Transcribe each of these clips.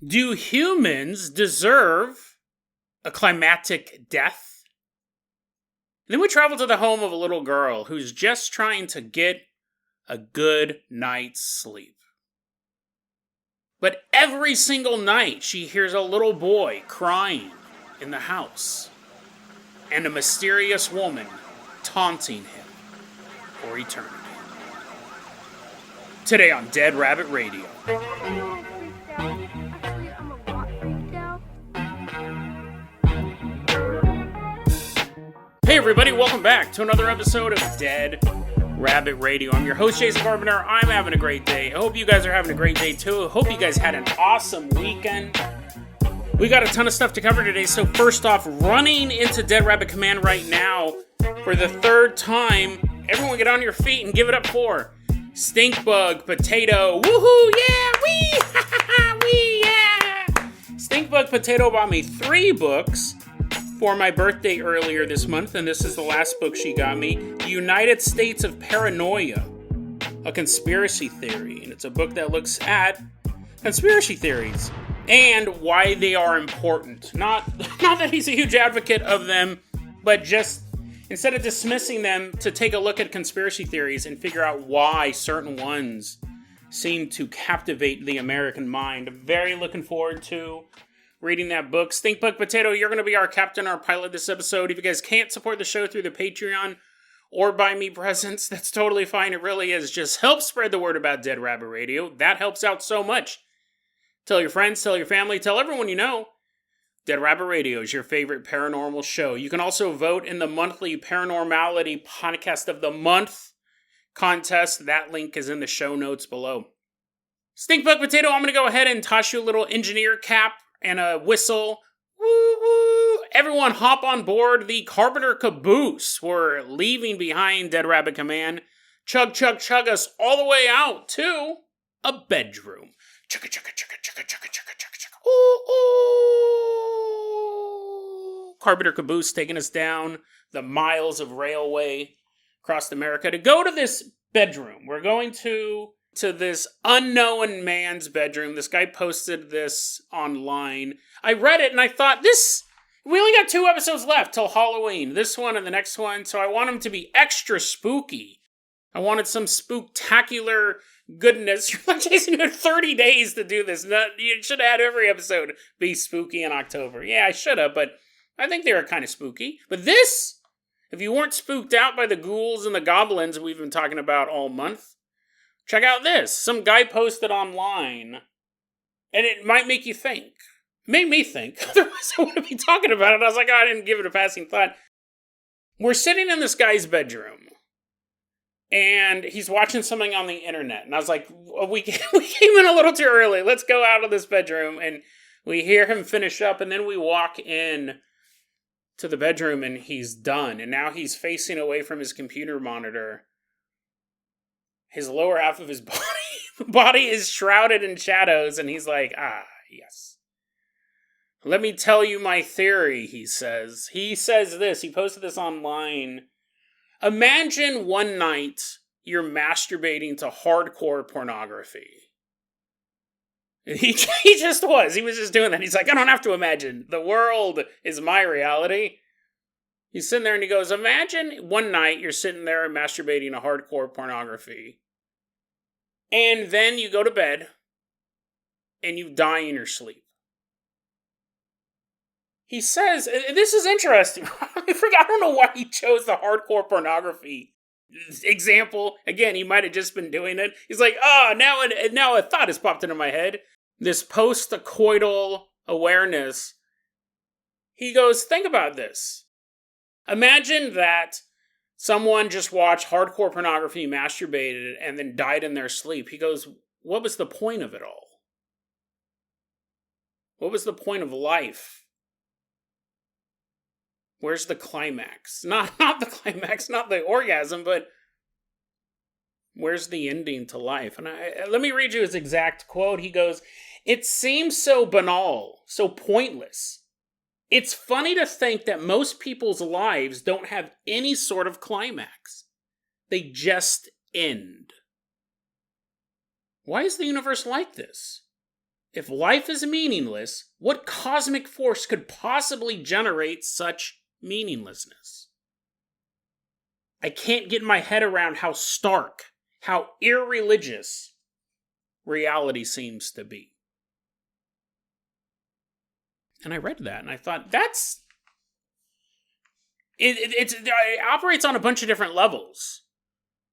Do humans deserve a climactic death? Then we travel to the home of a little girl who's just trying to get a good night's sleep. But every single night she hears a little boy crying in the house and a mysterious woman taunting him for eternity. Today on Dead Rabbit Radio. Hey everybody, welcome back to another episode of Dead Rabbit Radio. I'm your host, Jason Carpenter. I'm having a great day. I hope you guys are having a great day too. I hope you guys had an awesome weekend. We got a ton of stuff to cover today, so first off, running into Dead Rabbit Command right now for the third time. Everyone get on your feet and give it up for Stinkbug Potato. Woohoo, yeah, wee, ha ha ha, wee, yeah. Stinkbug Potato bought me 3 books for my birthday earlier this month, and this is the last book she got me, The United States of Paranoia, a conspiracy theory. And it's a book that looks at conspiracy theories and why they are important. Not that he's a huge advocate of them, but just instead of dismissing them, to take a look at conspiracy theories and figure out why certain ones seem to captivate the American mind. I'm very looking forward to reading that book. Stinkbug Potato, you're going to be our captain, our pilot this episode. If you guys can't support the show through the Patreon or buy me presents, that's totally fine. It really is. Just help spread the word about Dead Rabbit Radio. That helps out so much. Tell your friends, tell your family, tell everyone you know. Dead Rabbit Radio is your favorite paranormal show. You can also vote in the monthly Paranormality Podcast of the Month contest. That link is in the show notes below. Stinkbug Potato, I'm going to go ahead and toss you a little engineer cap and a whistle. Woo woo! Everyone hop on board the Carpenter caboose. We're leaving behind Dead Rabbit Command. Chug, chug, chug us all the way out to a bedroom. Chugga, chugga, chugga, chugga, chugga, chugga, chugga, chugga. Ooh, ooh. Carpenter caboose taking us down the miles of railway across America to go to this bedroom. We're going to this unknown man's bedroom. This guy posted this online. I read it and I thought, we only got 2 episodes left till Halloween. This one and the next one. So I want them to be extra spooky. I wanted some spooktacular goodness. You're like, Jason, you had 30 days to do this. You should have had every episode be spooky in October. Yeah, I should have, but I think they were kind of spooky. But this, if you weren't spooked out by the ghouls and the goblins we've been talking about all month, check out this. Some guy posted online, and it might make you think. It made me think. Otherwise, I wouldn't be talking about it. I was like, I didn't give it a passing thought. We're sitting in this guy's bedroom, and he's watching something on the internet. And I was like, we came in a little too early. Let's go out of this bedroom. And we hear him finish up, and then we walk in to the bedroom, and he's done. And now he's facing away from his computer monitor. His lower half of his body is shrouded in shadows, and he's like, yes. Let me tell you my theory, he says. He says this, he posted this online. Imagine one night you're masturbating to hardcore pornography. And he just was. He was just doing that. He's like, I don't have to imagine. The world is my reality. He's sitting there and he goes, imagine one night you're sitting there and masturbating to hardcore pornography. And then you go to bed and you die in your sleep. He says, this is interesting. I don't know why he chose the hardcore pornography example. Again, he might have just been doing it. He's like, now a thought has popped into my head. This post-coital awareness. He goes, think about this. Imagine that someone just watched hardcore pornography, masturbated, and then died in their sleep. He goes, what was the point of it all? What was the point of life? Where's the climax? Not the climax, not the orgasm, but where's the ending to life? And let me read you his exact quote. He goes, it seems so banal, so pointless. It's funny to think that most people's lives don't have any sort of climax. They just end. Why is the universe like this? If life is meaningless, what cosmic force could possibly generate such meaninglessness? I can't get my head around how stark, how irreligious reality seems to be. And I read that and I thought, it operates on a bunch of different levels.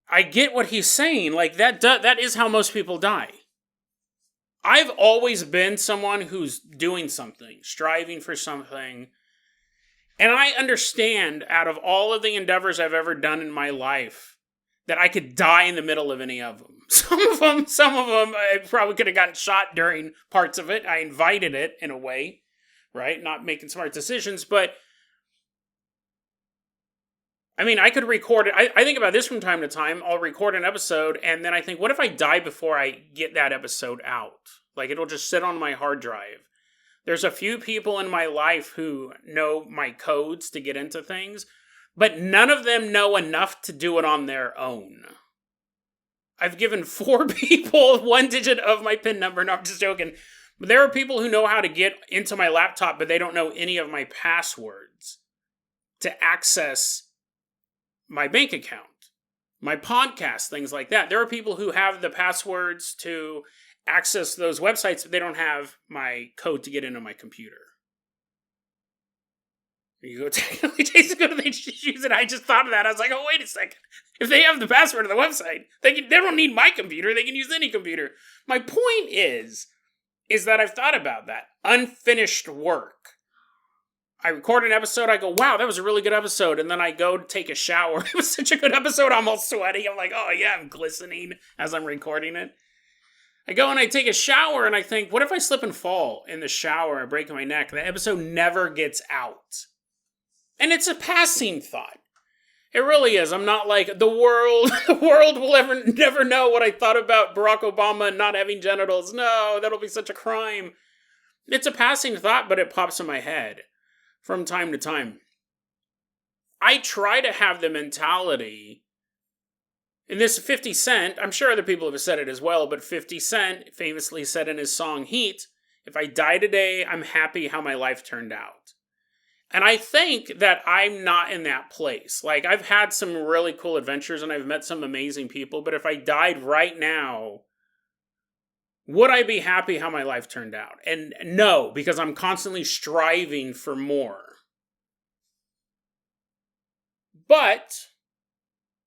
I get what he's saying. Like, that is how most people die. I've always been someone who's doing something, striving for something. And I understand, out of all of the endeavors I've ever done in my life, that I could die in the middle of any of them. Some of them, I probably could have gotten shot during parts of it. I invited it in a way, right? Not making smart decisions, but I mean, I could record it. I think about this from time to time. I'll record an episode, and then I think, what if I die before I get that episode out? Like, it'll just sit on my hard drive. There's a few people in my life who know my codes to get into things, but none of them know enough to do it on their own. I've given 4 people 1 digit of my PIN number. No, I'm just joking. But there are people who know how to get into my laptop, but they don't know any of my passwords to access my bank account, my podcast, things like that. There are people who have the passwords to access those websites, but they don't have my code to get into my computer. You go, technically, Jason, go to the use it. I just thought of that. I was like, oh, wait a second. If they have the password of the website, they don't need my computer. They can use any computer. My point is that I've thought about that. Unfinished work. I record an episode, I go, wow, that was a really good episode. And then I go take a shower. It was such a good episode, I'm all sweaty. I'm like, oh yeah, I'm glistening as I'm recording it. I go and I take a shower and I think, what if I slip and fall in the shower and break my neck? The episode never gets out. And it's a passing thought. It really is. I'm not like, the world will never know what I thought about Barack Obama not having genitals. No, that'll be such a crime. It's a passing thought, but it pops in my head from time to time. I try to have the mentality, and this 50 Cent, I'm sure other people have said it as well, but 50 Cent famously said in his song Heat, if I die today, I'm happy how my life turned out. And I think that I'm not in that place. Like, I've had some really cool adventures and I've met some amazing people, but if I died right now, would I be happy how my life turned out? And no, because I'm constantly striving for more. But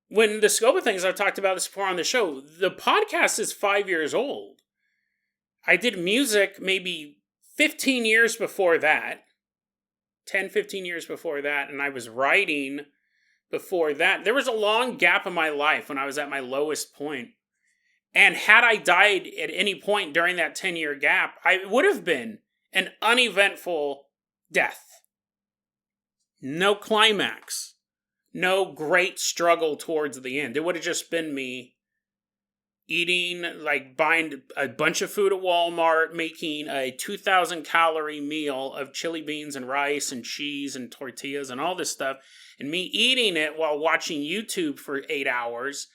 when the scope of things, I've talked about this before on the show, the podcast is 5 years old. I did music maybe 15 years before that. 10, 15 years before that. And I was writing before that. There was a long gap in my life when I was at my lowest point. And had I died at any point during that 10-year gap, it would have been an uneventful death. No climax. No great struggle towards the end. It would have just been me eating, like buying a bunch of food at Walmart, making a 2,000 calorie meal of chili beans and rice and cheese and tortillas and all this stuff, and me eating it while watching YouTube for 8 hours,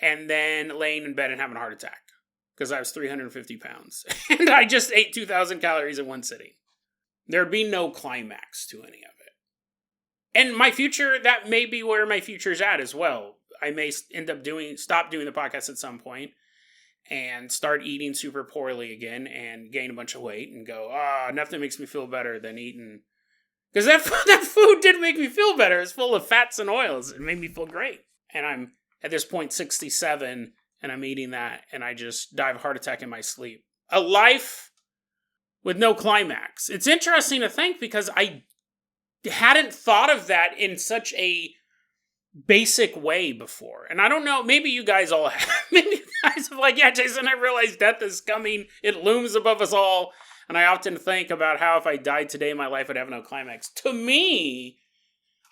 and then laying in bed and having a heart attack because I was 350 pounds. And I just ate 2,000 calories in one sitting. There'd be no climax to any of it. And my future, that may be where my future's at as well. I may end up stop doing the podcast at some point and start eating super poorly again and gain a bunch of weight and go, nothing makes me feel better than eating. Because that food did make me feel better. It's full of fats and oils. It made me feel great. And I'm, at this point, 67, and I'm eating that, and I just die of a heart attack in my sleep. A life with no climax. It's interesting to think because I hadn't thought of that in such a basic way before. And I don't know, maybe you guys all have. Maybe you guys are like, yeah, Jason, I realize death is coming. It looms above us all. And I often think about how if I died today, my life would have no climax. To me,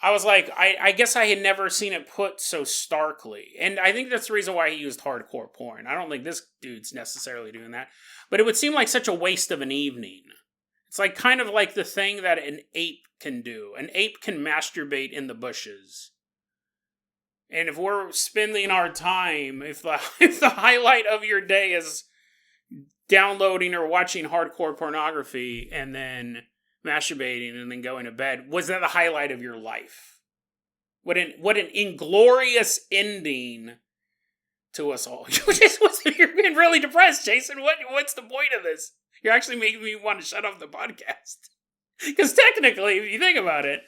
I was like, I guess I had never seen it put so starkly. And I think that's the reason why he used hardcore porn. I don't think this dude's necessarily doing that. But it would seem like such a waste of an evening. It's like kind of like the thing that an ape can do. An ape can masturbate in the bushes. And if we're spending our time, if the highlight of your day is downloading or watching hardcore pornography and then masturbating and then going to bed, was that the highlight of your life? What an inglorious ending to us all. You're being really depressed, Jason. What's the point of this? You're actually making me want to shut off the podcast. Because technically, if you think about it,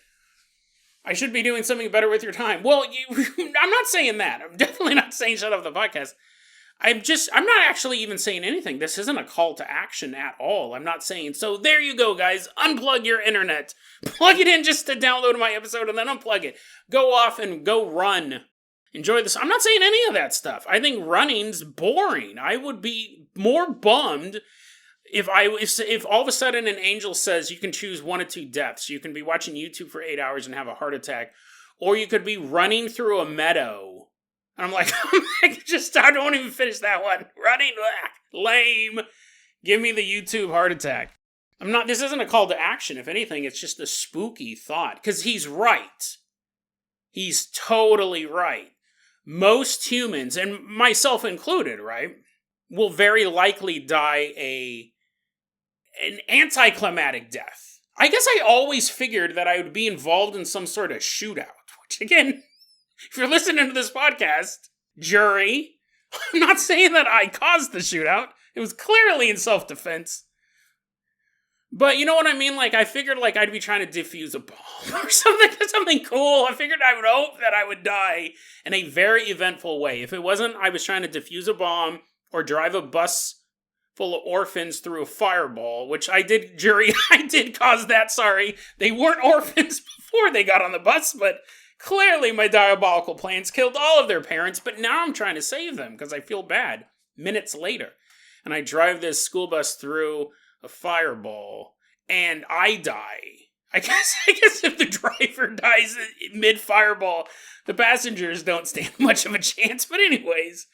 I should be doing something better with your time. Well, I'm not saying that. I'm definitely not saying shut off the podcast. I'm not actually even saying anything. This isn't a call to action at all. I'm not saying, so there you go, guys. Unplug your internet. Plug it in just to download my episode and then unplug it. Go off and go run. Enjoy this. I'm not saying any of that stuff. I think running's boring. I would be more bummed if all of a sudden an angel says you can choose one of two deaths. You can be watching YouTube for 8 hours and have a heart attack, or you could be running through a meadow. And I'm like, I don't even finish that one. Running, lame. Give me the YouTube heart attack. This isn't a call to action. If anything, it's just a spooky thought. Because he's right. He's totally right. Most humans, and myself included, right, will very likely die an anticlimactic death. I guess I always figured that I would be involved in some sort of shootout. Which, again, if you're listening to this podcast, jury, I'm not saying that I caused the shootout. It was clearly in self-defense. But you know what I mean? Like, I figured, like, I'd be trying to defuse a bomb or something cool. I figured I would hope that I would die in a very eventful way. If it wasn't, I was trying to defuse a bomb or drive a bus full of orphans through a fireball, which I did, jury, I did cause that, sorry. They weren't orphans before they got on the bus, but clearly my diabolical plans killed all of their parents, but now I'm trying to save them because I feel bad minutes later. And I drive this school bus through a fireball, and I die. I guess if the driver dies mid-fireball, the passengers don't stand much of a chance. But anyways,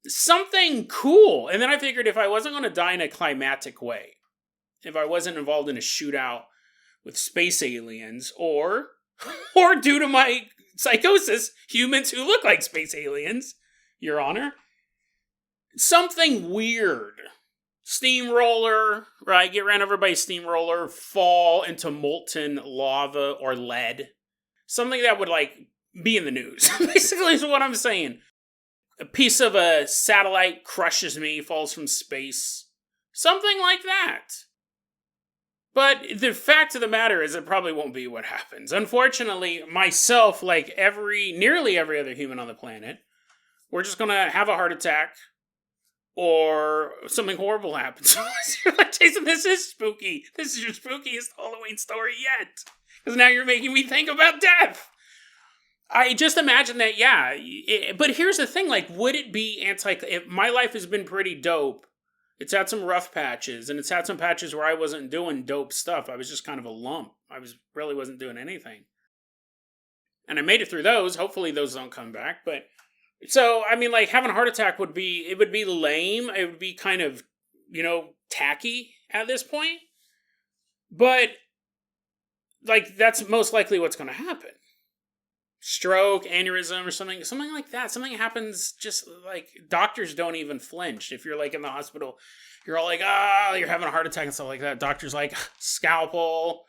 something cool. And then I figured if I wasn't going to die in a climatic way, if I wasn't involved in a shootout with space aliens, or due to my psychosis, humans who look like space aliens, Your Honor, something weird. Steamroller, right? Get ran over by a steamroller, fall into molten lava or lead. Something that would, like, be in the news. Basically is what I'm saying. A piece of a satellite crushes me, falls from space. Something like that. But the fact of the matter is it probably won't be what happens. Unfortunately, myself, like nearly every other human on the planet, we're just gonna have a heart attack, or something horrible happens. You're like, Jason, this is spooky. This is your spookiest Halloween story yet. Because now you're making me think about death. I just imagine that, yeah. But here's the thing, like, would it be my life has been pretty dope. It's had some rough patches, and it's had some patches where I wasn't doing dope stuff. I was just kind of a lump. Really wasn't doing anything. And I made it through those. Hopefully those don't come back, but... So, I mean, like, having a heart attack would be lame. It would be kind of, tacky at this point. But, like, that's most likely what's going to happen. Stroke, aneurysm, or something like that. Something happens just, like, doctors don't even flinch. If you're, like, in the hospital, you're all like, you're having a heart attack and stuff like that. Doctor's like, scalpel.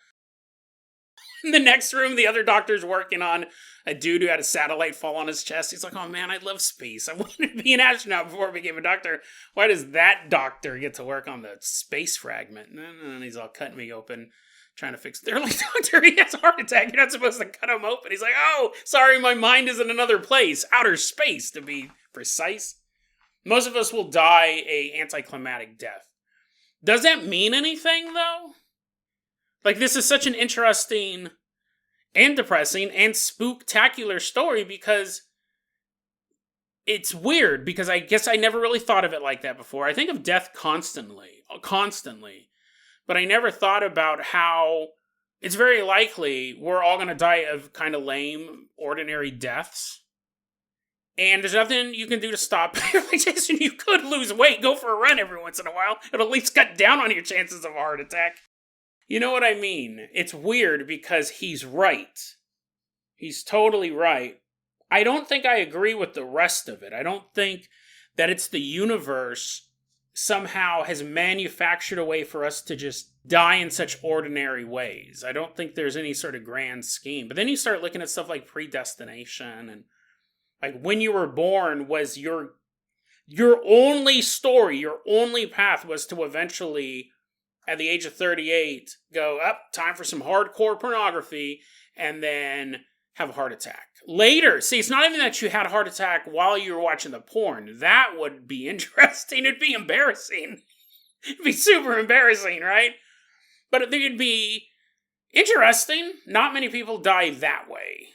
In the next room, the other doctor's working on a dude who had a satellite fall on his chest. He's like, oh man, I love space. I wanted to be an astronaut before I became a doctor. Why does that doctor get to work on the space fragment? And he's all cutting me open, trying to fix it. They're like, doctor, he has a heart attack. You're not supposed to cut him open. He's like, oh, sorry, my mind is in another place. Outer space, to be precise. Most of us will die a anticlimactic death. Does that mean anything, though? Like, this is such an interesting and depressing and spooktacular story because it's weird, because I guess I never really thought of it like that before. I think of death constantly, but I never thought about how it's very likely we're all going to die of kind of lame, ordinary deaths. And there's nothing you can do to stop it. Like, Jason, you could lose weight, go for a run every once in a while. It'll at least cut down on your chances of a heart attack. You know what I mean? It's weird because he's right. He's totally right. I don't think I agree with the rest of it. I don't think that it's the universe somehow has manufactured a way for us to just die in such ordinary ways. I don't think there's any sort of grand scheme. But then you start looking at stuff like predestination, and like when you were born was your only story, your only path was to eventually, at the age of 38, go up, time for some hardcore pornography, and then have a heart attack. Later, see, it's not even that you had a heart attack while you were watching the porn. That would be interesting. It'd be embarrassing. It'd be super embarrassing, right? But it'd be interesting. Not many people die that way.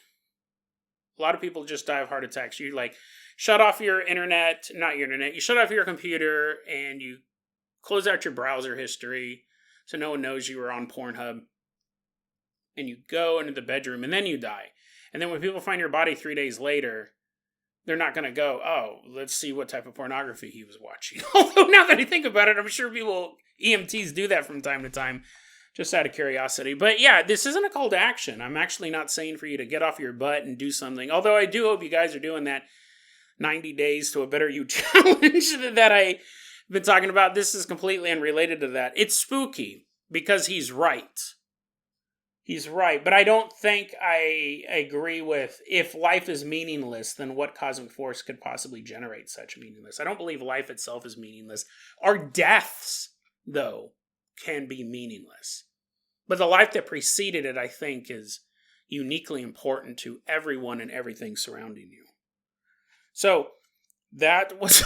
A lot of people just die of heart attacks. You like shut off your internet, not your internet, you shut off your computer and you close out your browser history so no one knows you were on Pornhub. And you go into the bedroom and then you die. And then when people find your body 3 days later, they're not going to go, oh, let's see what type of pornography he was watching. Although now that I think about it, I'm sure EMTs do that from time to time, just out of curiosity. But yeah, this isn't a call to action. I'm actually not saying for you to get off your butt and do something. Although I do hope you guys are doing that 90 days to a better you challenge that I've been talking about. This is completely unrelated to that. It's spooky because he's right. He's right, but I don't think I agree with if life is meaningless, then what cosmic force could possibly generate such meaningless? I don't believe life itself is meaningless. Our deaths, though, can be meaningless. But the life that preceded it, I think, is uniquely important to everyone and everything surrounding you. So, that was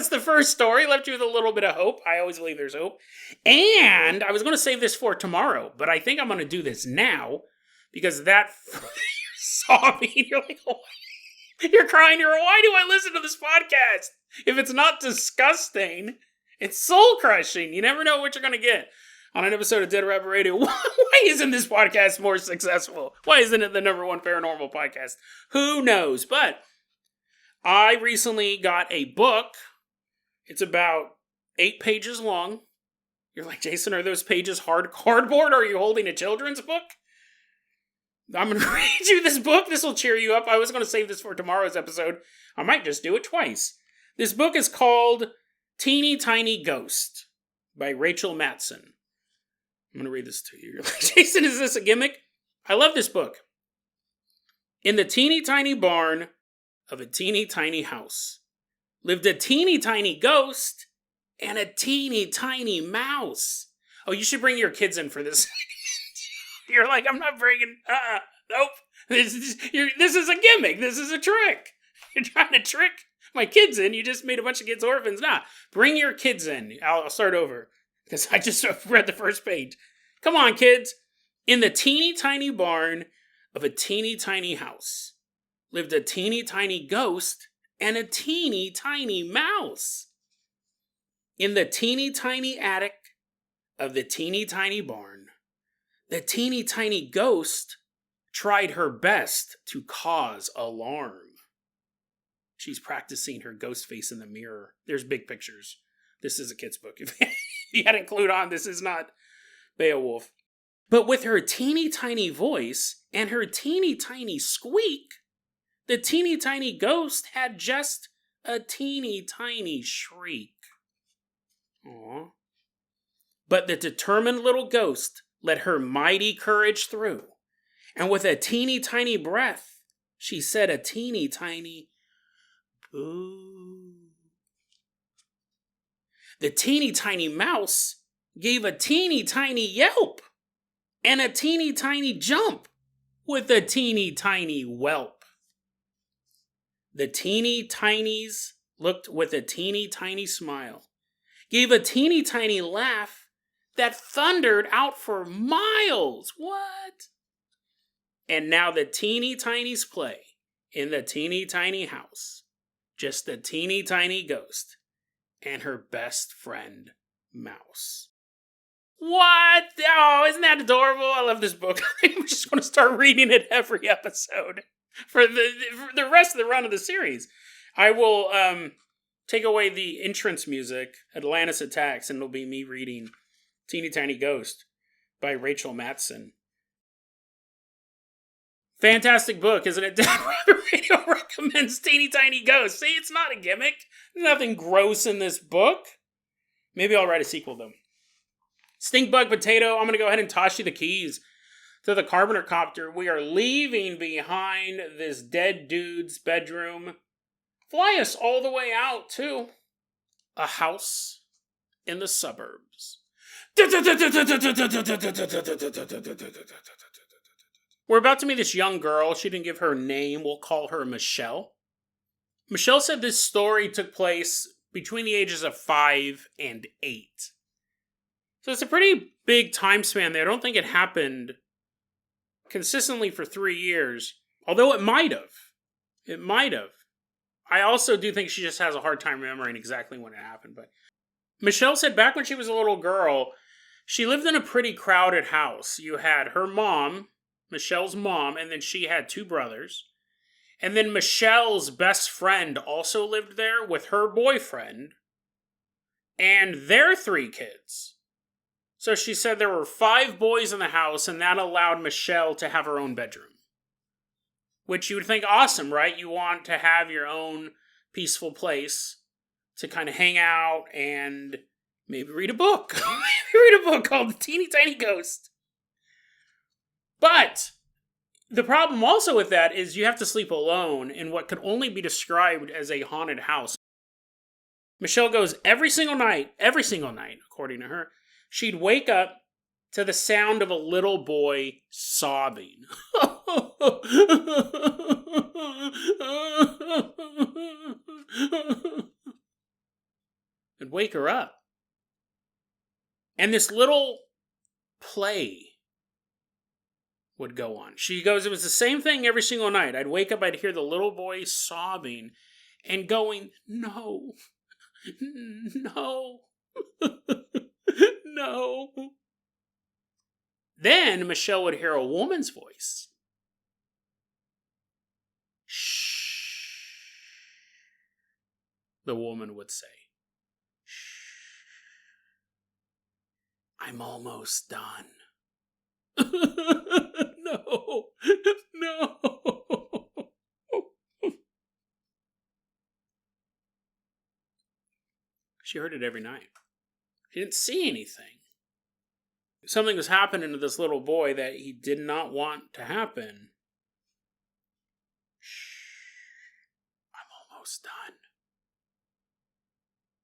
the first story. Left you with a little bit of hope. I always believe there's hope. And I was going to save this for tomorrow, but I think I'm going to do this now because that you saw me. You're like, oh, you're crying. You're, why do I listen to this podcast? If it's not disgusting, it's soul crushing. You never know what you're going to get on an episode of Dead Rabbit Radio. Why isn't this podcast more successful? Why isn't it the #1 paranormal podcast? Who knows? But I recently got a book. It's about 8 pages long. You're like, Jason, are those pages cardboard? Or are you holding a children's book? I'm going to read you this book. This will cheer you up. I was going to save this for tomorrow's episode. I might just do it twice. This book is called Teeny Tiny Ghost by Rachel Matson. I'm going to read this to you. You're like, Jason, is this a gimmick? I love this book. In the teeny tiny barn of a teeny tiny house lived a teeny tiny ghost and a teeny tiny mouse. Oh, you should bring your kids in for this. You're like, I'm not bringing, nope. This is a gimmick. This is a trick. You're trying to trick my kids in. You just made a bunch of kids orphans. Nah, bring your kids in. I'll start over because I just read the first page. Come on, kids. In the teeny tiny barn of a teeny tiny house lived a teeny tiny ghost and a teeny tiny mouse. In the teeny tiny attic of the teeny tiny barn, the teeny tiny ghost tried her best to cause alarm. She's practicing her ghost face in the mirror. There's big pictures. This is a kid's book. If you hadn't clued on, this is not Beowulf. But with her teeny tiny voice and her teeny tiny squeak, the teeny tiny ghost had just a teeny tiny shriek. Aww. But the determined little ghost let her mighty courage through, and with a teeny tiny breath, she said a teeny tiny boo. The teeny tiny mouse gave a teeny tiny yelp and a teeny tiny jump with a teeny tiny whelp. The teeny tinies looked with a teeny tiny smile, gave a teeny tiny laugh that thundered out for miles. What? And now the teeny tinies play in the teeny tiny house. Just the teeny tiny ghost and her best friend, Mouse. What? Oh, isn't that adorable? I love this book. I'm just going to start reading it every episode for the rest of the run of the series. I will take away the entrance music, Atlantis Attacks, and it'll be me reading Teeny Tiny Ghost by Rachel Matson. Fantastic book, isn't it? Dead Rabbit Radio recommends Teeny Tiny Ghost. See, it's not a gimmick. Nothing gross in this book. Maybe I'll write a sequel, though. Stinkbug Potato, I'm going to go ahead and toss you the keys to the Carpenter Copter. We are leaving behind this dead dude's bedroom. Fly us all the way out to a house in the suburbs. We're about to meet this young girl. She didn't give her name. We'll call her Michelle. Michelle said this story took place between the ages of 5 and 8. So it's a pretty big time span there. I don't think it happened consistently for 3 years. Although it might have. It might have. I also do think she just has a hard time remembering exactly when it happened. But Michelle said back when she was a little girl, she lived in a pretty crowded house. You had her mom, Michelle's mom, and then she had 2 brothers. And then Michelle's best friend also lived there with her boyfriend and their 3 kids. So she said there were 5 boys in the house, and that allowed Michelle to have her own bedroom. Which you would think awesome, right? You want to have your own peaceful place to kind of hang out and maybe read a book. Maybe read a book called The Teeny Tiny Ghost. But the problem also with that is you have to sleep alone in what could only be described as a haunted house. Michelle goes every single night, according to her, she'd wake up to the sound of a little boy sobbing. It'd wake her up. And this little play would go on. She goes, it was the same thing every single night. I'd wake up, I'd hear the little boy sobbing and going, no, no, no. Then Michelle would hear a woman's voice. Shh. The woman would say, shh. I'm almost done. No. No. She heard it every night. She didn't see anything. Something was happening to this little boy that he did not want to happen. Shh. I'm almost done.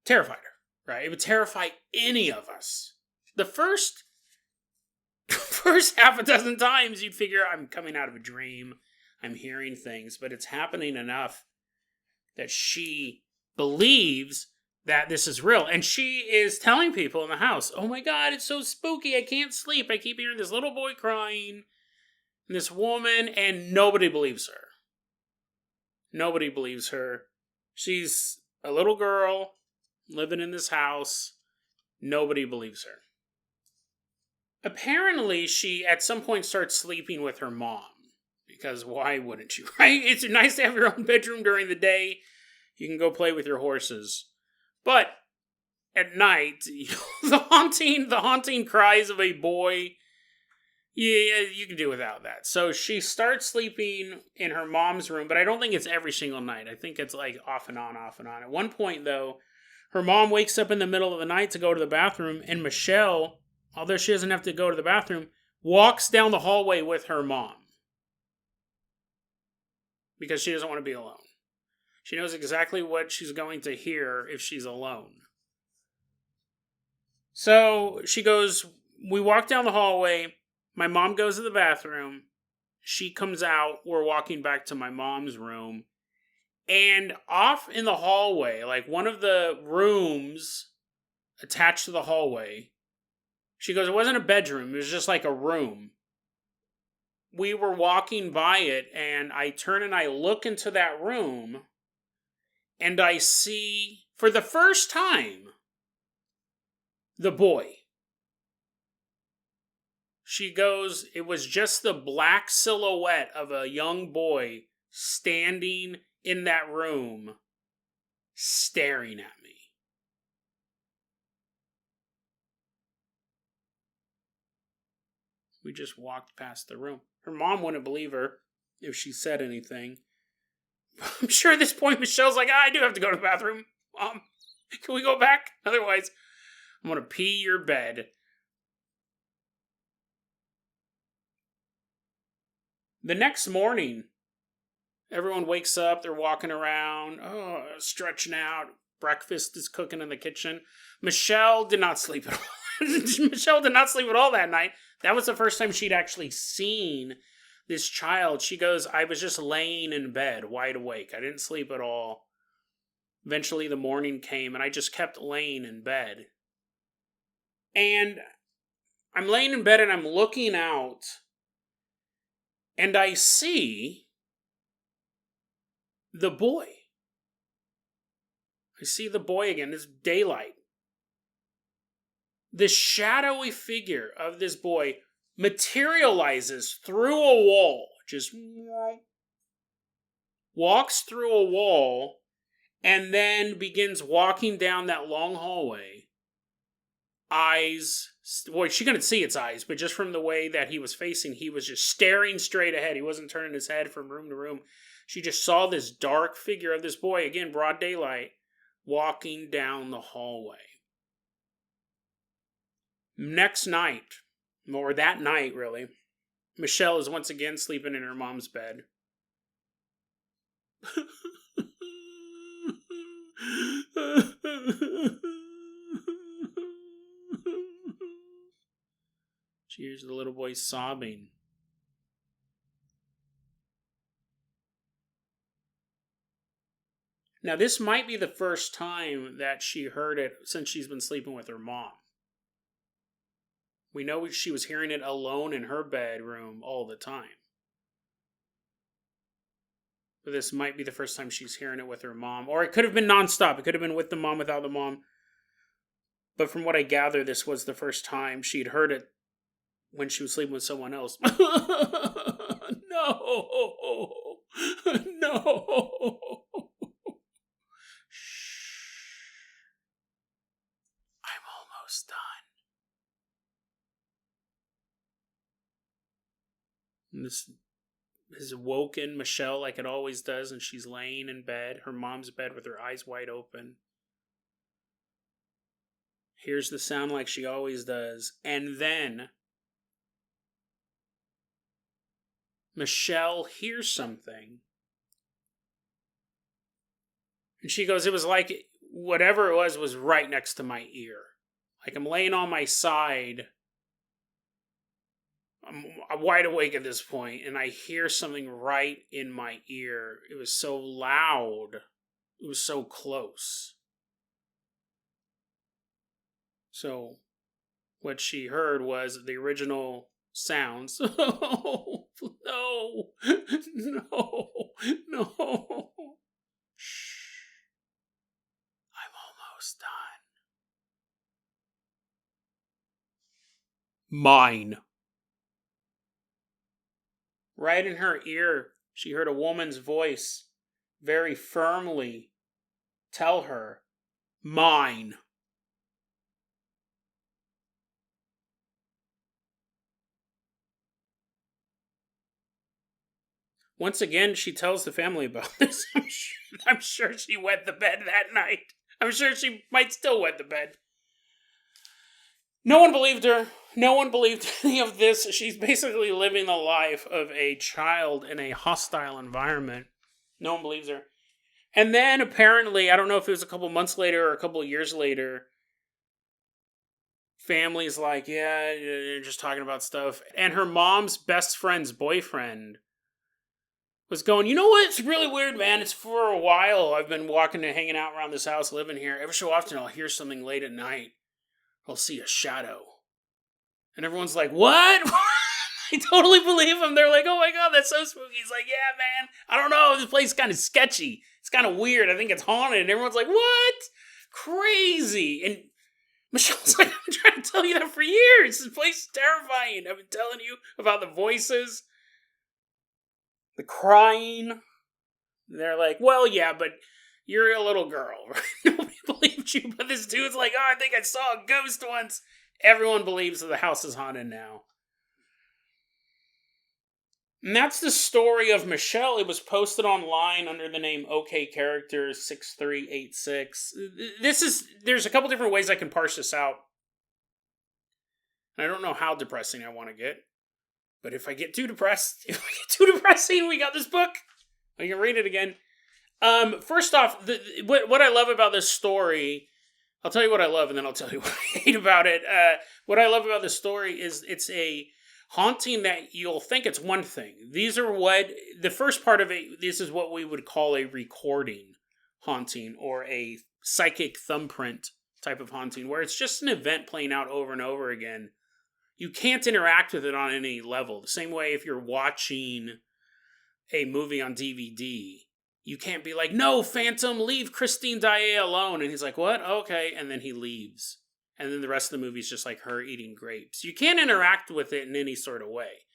Terrified her, right? It would terrify any of us. The first half a dozen times you'd figure I'm coming out of a dream. I'm hearing things, but it's happening enough that she believes that this is real. And she is telling people in the house, oh my God, it's so spooky. I can't sleep. I keep hearing this little boy crying, and this woman, and nobody believes her. Nobody believes her. She's a little girl living in this house. Nobody believes her. Apparently, she at some point starts sleeping with her mom. Because why wouldn't you, right? It's nice to have your own bedroom during the day. You can go play with your horses. But at night, the haunting cries of a boy, yeah, you can do without that. So she starts sleeping in her mom's room, but I don't think it's every single night. I think it's like off and on, off and on. At one point, though, her mom wakes up in the middle of the night to go to the bathroom, and Michelle, although she doesn't have to go to the bathroom, walks down the hallway with her mom. Because she doesn't want to be alone. She knows exactly what she's going to hear if she's alone. So she goes, we walk down the hallway. My mom goes to the bathroom. She comes out. We're walking back to my mom's room. And off in the hallway, like one of the rooms attached to the hallway, she goes, it wasn't a bedroom. It was just like a room. We were walking by it, and I turn and I look into that room, and I see, for the first time, the boy. She goes, it was just the black silhouette of a young boy standing in that room, staring at me. We just walked past the room. Her mom wouldn't believe her if she said anything. I'm sure at this point Michelle's like, I do have to go to the bathroom. Mom, can we go back? Otherwise, I'm going to pee your bed. The next morning, everyone wakes up. They're walking around, stretching out. Breakfast is cooking in the kitchen. Michelle did not sleep at all. Michelle did not sleep at all that night. That was the first time she'd actually seen this child. She goes, I was just laying in bed, wide awake. I didn't sleep at all. Eventually the morning came, and I just kept laying in bed. And I'm laying in bed, and I'm looking out, and I see the boy. I see the boy again. It's daylight. The shadowy figure of this boy materializes through a wall. Just walks through a wall and then begins walking down that long hallway. Eyes. Boy, she couldn't see its eyes, but just from the way that he was facing, he was just staring straight ahead. He wasn't turning his head from room to room. She just saw this dark figure of this boy, again, broad daylight, walking down the hallway. Next night, or that night really, Michelle is once again sleeping in her mom's bed. She hears the little boy sobbing. Now, this might be the first time that she heard it since she's been sleeping with her mom. We know she was hearing it alone in her bedroom all the time. But this might be the first time she's hearing it with her mom. Or it could have been nonstop. It could have been with the mom, without the mom. But from what I gather, this was the first time she'd heard it when she was sleeping with someone else. No! No! I'm almost done. And this has woken Michelle like it always does, and she's laying in bed, her mom's bed, with her eyes wide open. Hears the sound like she always does. And then Michelle hears something. And she goes, it was like whatever it was right next to my ear. Like I'm laying on my side. I'm wide awake at this point, and I hear something right in my ear. It was so loud. It was so close. So, what she heard was the original sounds. Oh, no, no, no. Shh. I'm almost done. Mine. Right in her ear, she heard a woman's voice very firmly tell her, mine. Once again, she tells the family about this. I'm sure she wet the bed that night. I'm sure she might still wet the bed. No one believed her. No one believed any of this. She's basically living the life of a child in a hostile environment. No one believes her. And then apparently, I don't know if it was a couple months later or a couple years later, family's like, yeah, you're just talking about stuff. And her mom's best friend's boyfriend was going, you know what? It's really weird, man. It's for a while I've been walking and hanging out around this house, living here. Every so often I'll hear something late at night. I'll see a shadow. And everyone's like, what? I totally believe him. They're like, oh my God, that's so spooky. He's like, yeah, man. I don't know. This place is kind of sketchy. It's kind of weird. I think it's haunted. And everyone's like, what? Crazy. And Michelle's like, I've been trying to tell you that for years. This place is terrifying. I've been telling you about the voices, the crying. And they're like, well, yeah, but you're a little girl, right? Nobody believed you. But this dude's like, oh, I think I saw a ghost once. Everyone believes that the house is haunted now. And that's the story of Michelle. It was posted online under the name OK Characters 6386. There's a couple different ways I can parse this out. And I don't know how depressing I want to get. But if I get too depressed, if I get too depressing, we got this book. I can read it again. First off, what I love about this story, I'll tell you what I love, and then I'll tell you what I hate about it. What I love about this story is it's a haunting that you'll think it's one thing. The first part of it, this is what we would call a recording haunting, or a psychic thumbprint type of haunting, where it's just an event playing out over and over again. You can't interact with it on any level. The same way if you're watching a movie on DVD, you can't be like, no, Phantom, leave Christine Daae alone. And he's like, what? Okay. And then he leaves. And then the rest of the movie is just like her eating grapes. You can't interact with it in any sort of way.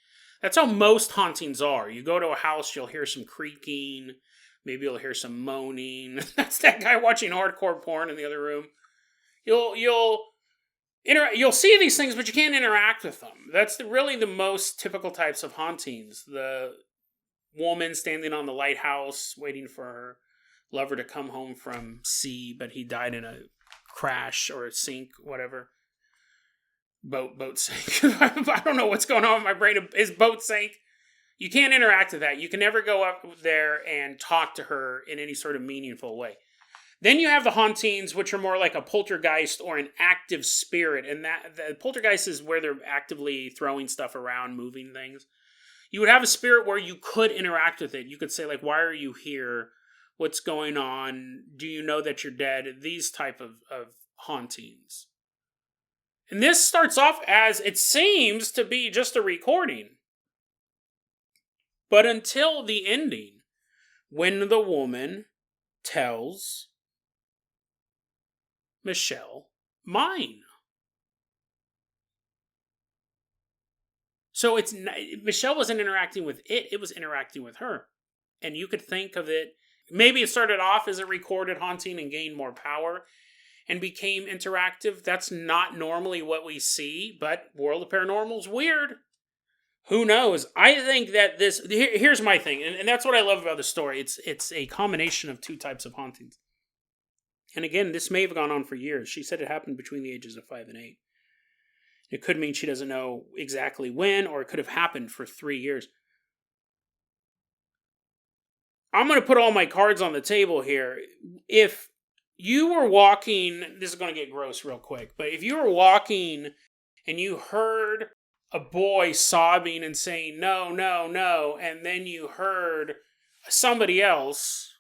That's how most hauntings are. You go to a house, you'll hear some creaking. Maybe you'll hear some moaning. That's that guy watching hardcore porn in the other room. You'll see these things, but you can't interact with them. That's really the most typical types of hauntings. The woman standing on the lighthouse waiting for her lover to come home from sea, but he died in a crash or a sink, whatever. Boat sink. I don't know what's going on with my brain. His boat sank. You can't interact with that. You can never go up there and talk to her in any sort of meaningful way. Then you have the hauntings, which are more like a poltergeist or an active spirit. And that the poltergeist is where they're actively throwing stuff around, moving things. You would have a spirit where you could interact with it. You could say, like, why are you here? What's going on? Do you know that you're dead? These type of hauntings. And this starts off as, it seems to be just a recording. But until the ending, when the woman tells Michelle, mine. So Michelle wasn't interacting with it was interacting with her. And you could think of it, maybe it started off as a recorded haunting and gained more power and became interactive. That's not normally what we see, but World of Paranormal is weird. Who knows? I think that here's my thing, and that's what I love about the story. It's a combination of two types of hauntings. And again, this may have gone on for years. She said it happened between the ages of 5 and 8. It could mean she doesn't know exactly when, or it could have happened for 3 years. I'm going to put all my cards on the table here. If you were walking, this is going to get gross real quick, but if you were walking and you heard a boy sobbing and saying, no, no, no, and then you heard somebody else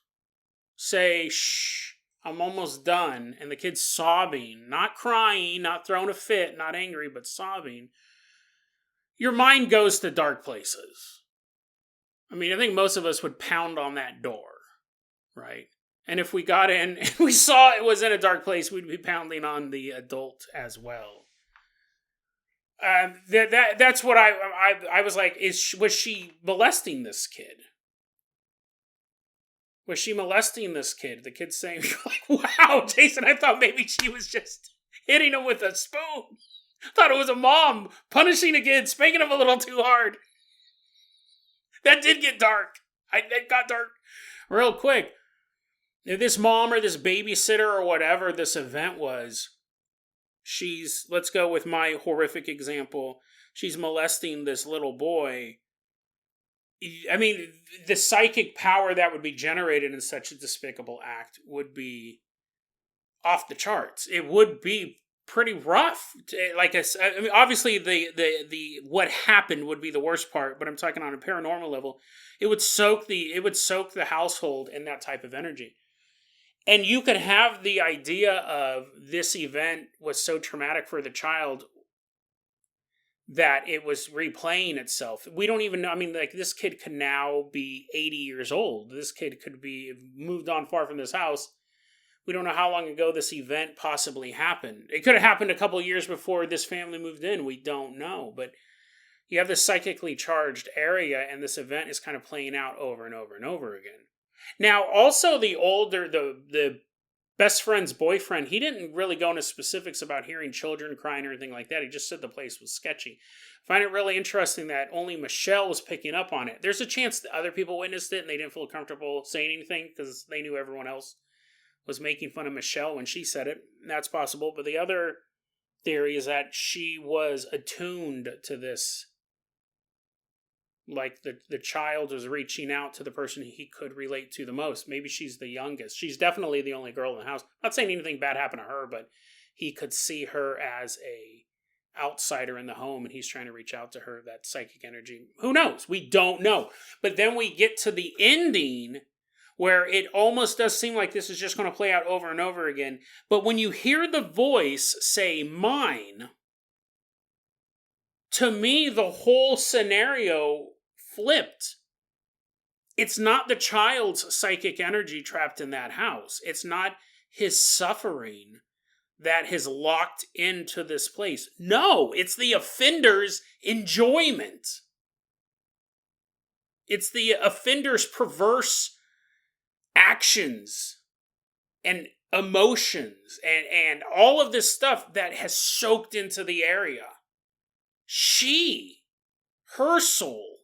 say, shh, I'm almost done, and the kid's sobbing, not crying, not throwing a fit, not angry, but sobbing, your mind goes to dark places. I mean, I think most of us would pound on that door, right? And if we got in and we saw it was in a dark place, we'd be pounding on the adult as well. That's what I was like, was she molesting this kid? Was she molesting this kid? The kid's saying, like, wow, Jason, I thought maybe she was just hitting him with a spoon. I thought it was a mom punishing a kid, spanking him a little too hard. That did get dark. That got dark real quick. If this mom or this babysitter or whatever this event was, let's go with my horrific example, she's molesting this little boy. I mean, the psychic power that would be generated in such a despicable act would be off the charts. It would be pretty rough. Like I mean, obviously the what happened would be the worst part, but I'm talking on a paranormal level. It would soak the household in that type of energy. And you could have the idea of this event was so traumatic for the child that it was replaying itself. We don't even know. I mean, like, this kid could now be 80 years old. This kid could be moved on far from this house. We don't know how long ago this event possibly happened. It could have happened a couple of years before this family moved in. We don't know. But you have this psychically charged area, and this event is kind of playing out over and over and over again. Now, also the best friend's boyfriend, he didn't really go into specifics about hearing children crying or anything like that. He just said the place was sketchy. I find it really interesting that only Michelle was picking up on it. There's a chance that other people witnessed it and they didn't feel comfortable saying anything because they knew everyone else was making fun of Michelle when she said it. That's possible. But the theory is that she was attuned to this. Like the child was reaching out to the person he could relate to the most. Maybe she's the youngest. She's definitely the only girl in the house. Not saying anything bad happened to her, but he could see her as a outsider in the home, and he's trying to reach out to her, that psychic energy. Who knows? We don't know. But then we get to the ending where it almost does seem like this is just going to play out over and over again. But when you hear the voice say mine, to me, the whole scenario flipped. It's not the child's psychic energy trapped in that house. It's not his suffering that has locked into this place. No, it's the offender's enjoyment. It's the offender's perverse actions and emotions and all of this stuff that has soaked into the area. Her soul,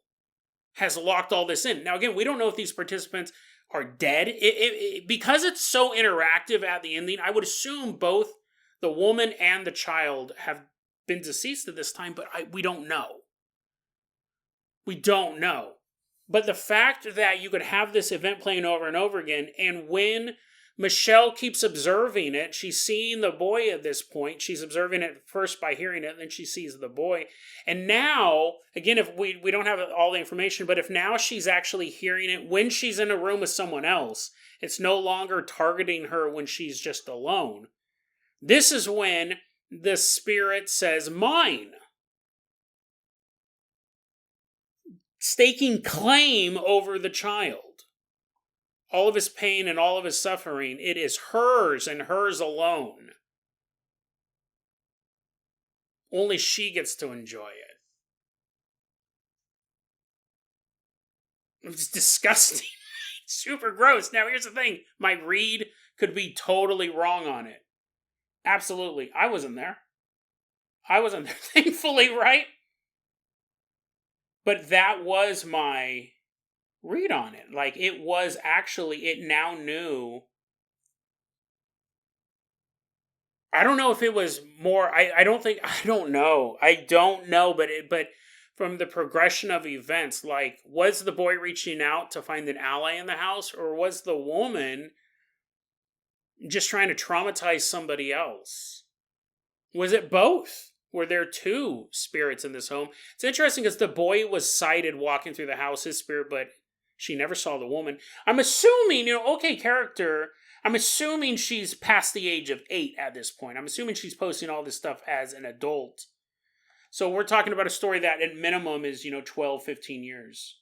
has locked all this in. Now, again, we don't know if these participants are dead. Because it's so interactive at the ending, I would assume both the woman and the child have been deceased at this time, but we don't know. We don't know. But the fact that you could have this event playing over and over again, and when Michelle keeps observing it, she's seeing the boy at this point. She's observing it first by hearing it, and then she sees the boy. And now, again, if we don't have all the information, but if now she's actually hearing it when she's in a room with someone else, it's no longer targeting her when she's just alone. This is when the spirit says, mine. Staking claim over the child. All of his pain and all of his suffering, it is hers and hers alone. Only she gets to enjoy it. It's disgusting. Super gross. Now, here's the thing. My read could be totally wrong on it. Absolutely. I wasn't there. Thankfully, right? But that was my read on it. Like, it was actually, it now knew. I don't know if it was more, I don't know, but from the progression of events, like, was the boy reaching out to find an ally in the house, or was the woman just trying to traumatize somebody else? Was it both? Were there two spirits in this home? It's interesting because the boy was sighted walking through the house, his spirit, but she never saw the woman. I'm assuming, character, I'm assuming she's past the age of 8 at this point. I'm assuming she's posting all this stuff as an adult. So we're talking about a story that at minimum is, 12, 15 years.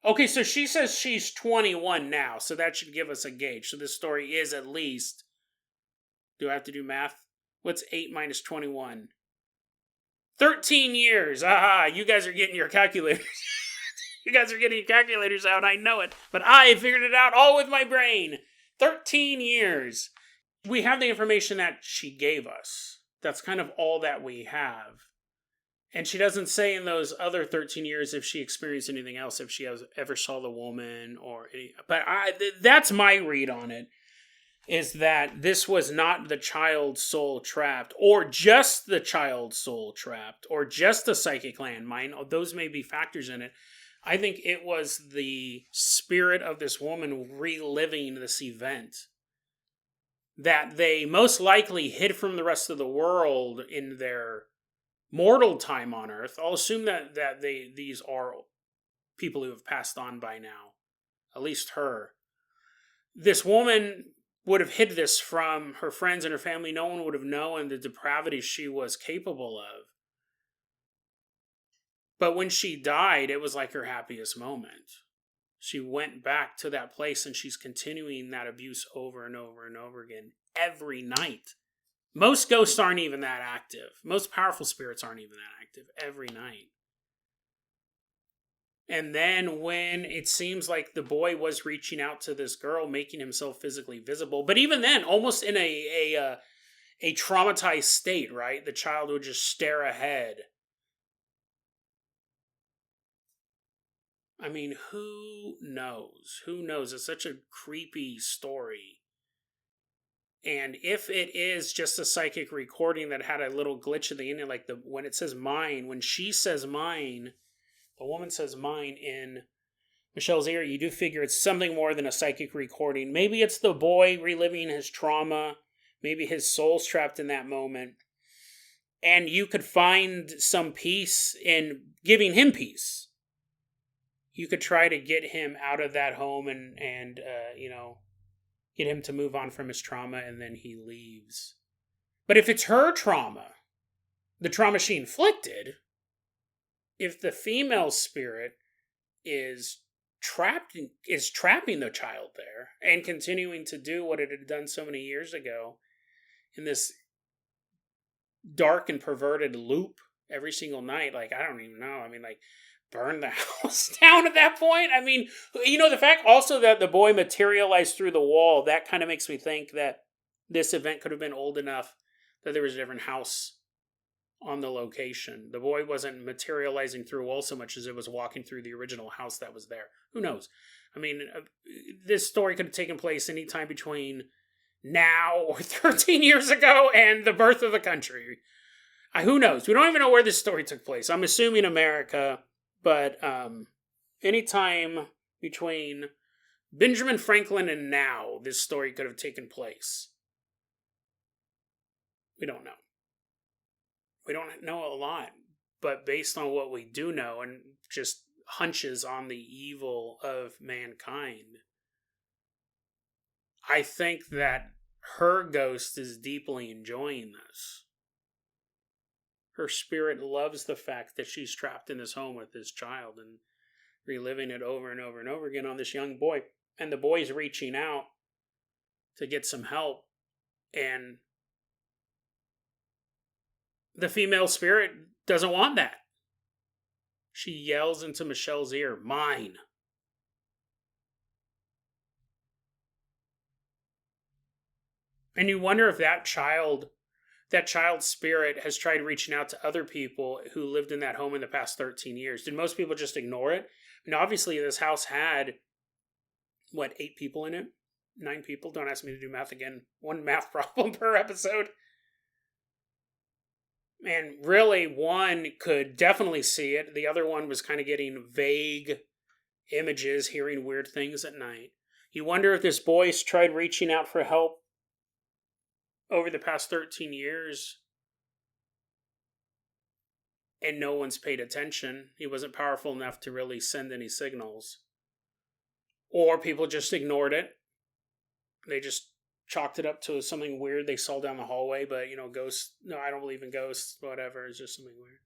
Okay, so she says she's 21 now, so that should give us a gauge. So this story is at least, do I have to do math? What's 8 minus 21? 13 years. Aha, you guys are getting your calculators. You guys are getting your calculators out, I know it. But I figured it out all with my brain. 13 years. We have the information that she gave us. That's kind of all that we have. And she doesn't say in those other 13 years if she experienced anything else, if she ever saw the woman or any. But that's my read on it, is that this was not the child's soul trapped, or just the child's soul trapped, or just a psychic landmine. Those may be factors in it. I think it was the spirit of this woman reliving this event that they most likely hid from the rest of the world in their mortal time on Earth. I'll assume that these are people who have passed on by now, at least her. This woman would have hid this from her friends and her family. No one would have known the depravity she was capable of. But when she died, it was like her happiest moment. She went back to that place and she's continuing that abuse over and over and over again every night. Most ghosts aren't even that active. Most powerful spirits aren't even that active every night. And then when it seems like the boy was reaching out to this girl, making himself physically visible, but even then, almost in a traumatized state, right? The child would just stare ahead. I mean, who knows? Who knows? It's such a creepy story. And if it is just a psychic recording that had a little glitch at the end, like when it says mine, when she says mine, the woman says mine in Michelle's ear, you do figure it's something more than a psychic recording. Maybe it's the boy reliving his trauma. Maybe his soul's trapped in that moment. And you could find some peace in giving him peace. You could try to get him out of that home and get him to move on from his trauma, and then he leaves. But if it's her trauma, the trauma she inflicted, if the female spirit is trapping the child there and continuing to do what it had done so many years ago in this dark and perverted loop every single night, like, I don't even know. I mean, like, burn the house down at that point? I mean, the fact also that the boy materialized through the wall, that kind of makes me think that this event could have been old enough that there was a different house on the location. The boy wasn't materializing through a wall so much as it was walking through the original house that was there. Who knows? I mean, this story could have taken place anytime between now or 13 years ago and the birth of the country. Who knows? We don't even know where this story took place. I'm assuming America. But anytime between Benjamin Franklin and now, this story could have taken place. We don't know. We don't know a lot. But based on what we do know and just hunches on the evil of mankind, I think that her ghost is deeply enjoying this. Her spirit loves the fact that she's trapped in this home with this child and reliving it over and over and over again on this young boy. And the boy's reaching out to get some help. And the female spirit doesn't want that. She yells into Michelle's ear, mine. And you wonder if that child's spirit has tried reaching out to other people who lived in that home in the past 13 years. Did most people just ignore it? I mean, obviously, this house had, 8 people in it? 9 people? Don't ask me to do math again. One math problem per episode. And really, one could definitely see it. The other one was kind of getting vague images, hearing weird things at night. You wonder if this boy's tried reaching out for help over the past 13 years, and no one's paid attention. He wasn't powerful enough to really send any signals. Or people just ignored it. They just chalked it up to something weird they saw down the hallway, but, ghosts, no, I don't believe in ghosts, whatever, it's just something weird.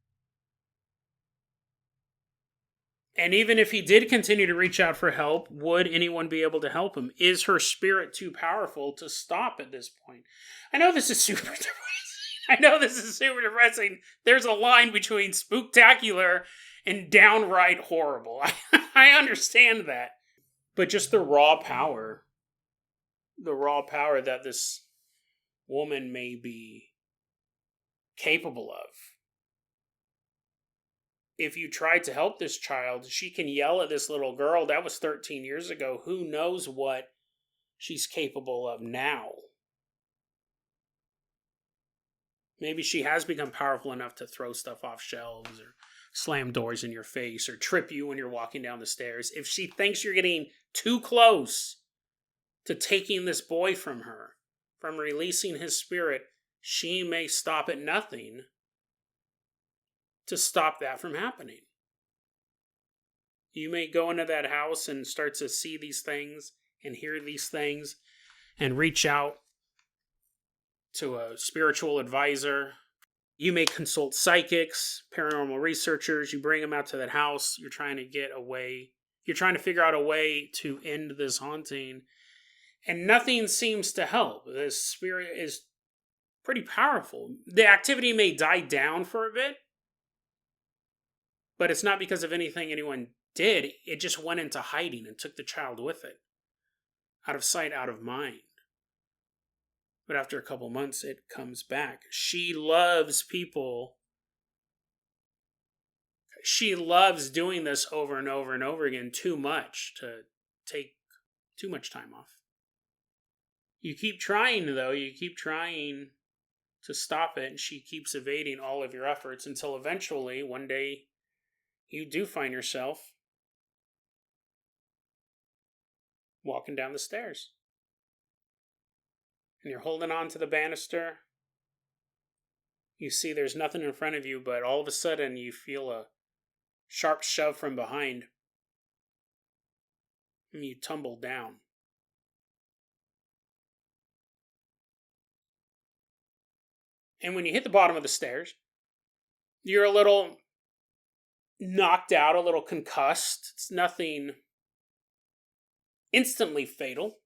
And even if he did continue to reach out for help, would anyone be able to help him? Is her spirit too powerful to stop at this point? I know this is super depressing. There's a line between spooktacular and downright horrible. I understand that. But just the raw power that this woman may be capable of. If you tried to help this child, she can yell at this little girl. That was 13 years ago. Who knows what she's capable of now? Maybe she has become powerful enough to throw stuff off shelves or slam doors in your face or trip you when you're walking down the stairs. If she thinks you're getting too close to taking this boy from her, from releasing his spirit, she may stop at nothing to stop that from happening. You may go into that house and start to see these things and hear these things and reach out to a spiritual advisor. You may consult psychics, paranormal researchers. You bring them out to that house. You're trying to get away. You're trying to figure out a way to end this haunting. And nothing seems to help. This spirit is pretty powerful. The activity may die down for a bit, but it's not because of anything anyone did. It just went into hiding and took the child with it. Out of sight, out of mind. But after a couple months, it comes back. She loves people. She loves doing this over and over and over again too much to take too much time off. You keep trying, though. You keep trying to stop it, and she keeps evading all of your efforts until eventually, one day, you do find yourself walking down the stairs. And you're holding on to the banister. You see there's nothing in front of you, but all of a sudden you feel a sharp shove from behind. And you tumble down. And when you hit the bottom of the stairs, you're a little knocked out, a little concussed. It's nothing instantly fatal.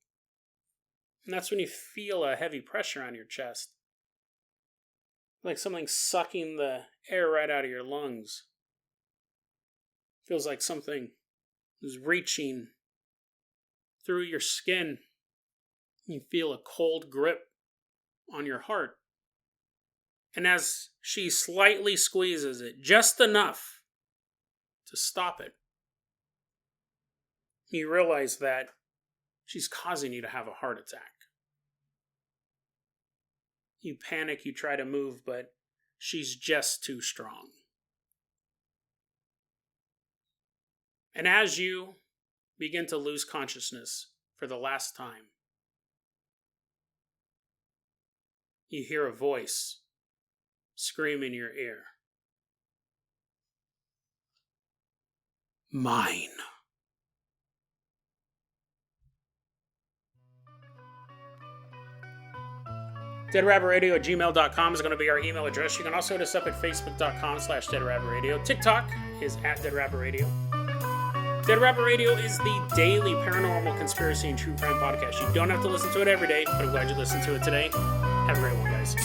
And that's when you feel a heavy pressure on your chest. Like something sucking the air right out of your lungs. Feels like something is reaching through your skin. You feel a cold grip on your heart. And as she slightly squeezes it, just enough to stop it, you realize that she's causing you to have a heart attack. You panic, you try to move, but she's just too strong. And as you begin to lose consciousness for the last time, you hear a voice scream in your ear. Mine. deadrabbitradio@gmail.com is going to be our email address. You can also hit us up at facebook.com/deadrabbitradio. TikTok is @deadrabbitradio. Dead Rabbit Radio is the daily paranormal conspiracy and true crime podcast. You don't have to listen to it every day, but I'm glad you listened to it today. Have a great one, guys.